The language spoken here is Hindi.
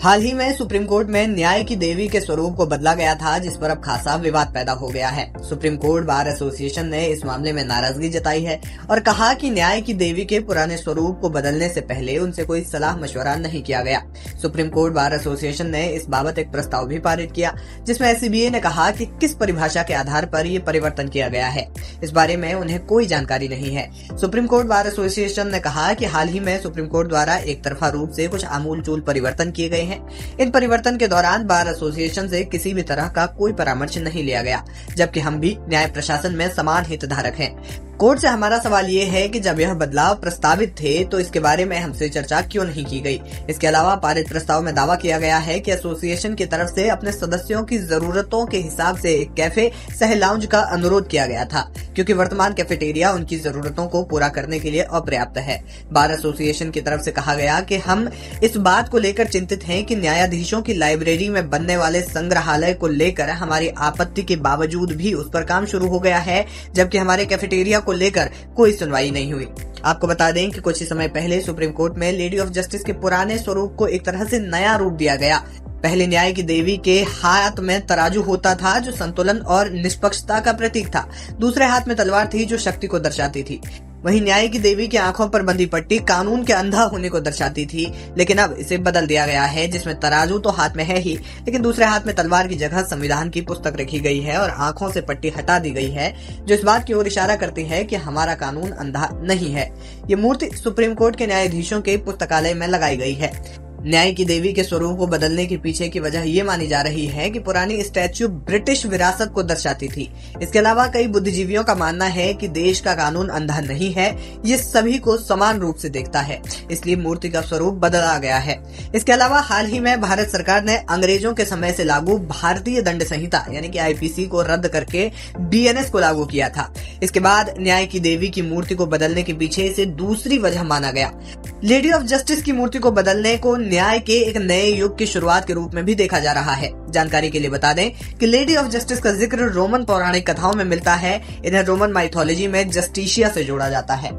हाल ही में सुप्रीम कोर्ट में न्याय की देवी के स्वरूप को बदला गया था, जिस पर अब खासा विवाद पैदा हो गया है। सुप्रीम कोर्ट बार एसोसिएशन ने इस मामले में नाराजगी जताई है और कहा कि न्याय की देवी के पुराने स्वरूप को बदलने से पहले उनसे कोई सलाह मशवरा नहीं किया गया। सुप्रीम कोर्ट बार एसोसिएशन ने इस बाबत एक प्रस्ताव भी पारित किया, जिसमें एसीबीए ने कहा कि किस परिभाषा के आधार पर ये परिवर्तन किया गया है, इस बारे में उन्हें कोई जानकारी नहीं है। सुप्रीम कोर्ट बार एसोसिएशन ने कहा कि हाल ही में सुप्रीम कोर्ट द्वारा एक तरफा रूप से कुछ आमूल-चूल परिवर्तन किए गए हैं। इन परिवर्तन के दौरान बार एसोसिएशन से किसी भी तरह का कोई परामर्श नहीं लिया गया, जबकि हम भी न्याय प्रशासन में समान हितधारक हैं। कोर्ट से हमारा सवाल ये है कि जब यह बदलाव प्रस्तावित थे तो इसके बारे में हमसे चर्चा क्यों नहीं की गई। इसके अलावा पारित प्रस्ताव में दावा किया गया है कि एसोसिएशन की तरफ से अपने सदस्यों की जरूरतों के हिसाब से एक कैफे सह लाउंज का अनुरोध किया गया था, क्योंकि वर्तमान कैफेटेरिया उनकी जरूरतों को पूरा करने के लिए अपर्याप्त है। बार एसोसिएशन की तरफ से कहा गया कि हम इस बात को लेकर चिंतित हैं कि न्यायाधीशों की लाइब्रेरी में बनने वाले संग्रहालय को लेकर हमारी आपत्ति के बावजूद भी उस पर काम शुरू हो गया है, जबकि हमारे कैफेटेरिया को लेकर कोई सुनवाई नहीं हुई। आपको बता दें कि कुछ ही समय पहले सुप्रीम कोर्ट में लेडी ऑफ जस्टिस के पुराने स्वरूप को एक तरह से नया रूप दिया गया। पहले न्याय की देवी के हाथ में तराजू होता था, जो संतुलन और निष्पक्षता का प्रतीक था। दूसरे हाथ में तलवार थी, जो शक्ति को दर्शाती थी। वहीं न्याय की देवी की आंखों पर बंधी पट्टी कानून के अंधा होने को दर्शाती थी, लेकिन अब इसे बदल दिया गया है, जिसमें तराजू तो हाथ में है ही, लेकिन दूसरे हाथ में तलवार की जगह संविधान की पुस्तक रखी गई है और आंखों से पट्टी हटा दी गई है, जो इस बात की ओर इशारा करती है कि हमारा कानून अंधा नहीं है। ये मूर्ति सुप्रीम कोर्ट के न्यायाधीशों के पुस्तकालय में लगाई गई है। न्याय की देवी के स्वरूप को बदलने के पीछे की वजह ये मानी जा रही है कि पुरानी स्टैच्यू ब्रिटिश विरासत को दर्शाती थी। इसके अलावा कई बुद्धिजीवियों का मानना है कि देश का कानून अंधा नहीं है, ये सभी को समान रूप से देखता है, इसलिए मूर्ति का स्वरूप बदला गया है। इसके अलावा हाल ही में भारत सरकार ने अंग्रेजों के समय से लागू भारतीय दंड संहिता यानी कि आईपीसी को रद्द करके बीएनएस को लागू किया था। इसके बाद न्याय की देवी की मूर्ति को बदलने के पीछे इसे दूसरी वजह माना गया। लेडी ऑफ जस्टिस की मूर्ति को बदलने को न्याय के एक नए युग की शुरुआत के रूप में भी देखा जा रहा है। जानकारी के लिए बता दें कि लेडी ऑफ जस्टिस का जिक्र रोमन पौराणिक कथाओं में मिलता है। इन्हें रोमन माइथोलॉजी में जस्टिशिया से जोड़ा जाता है।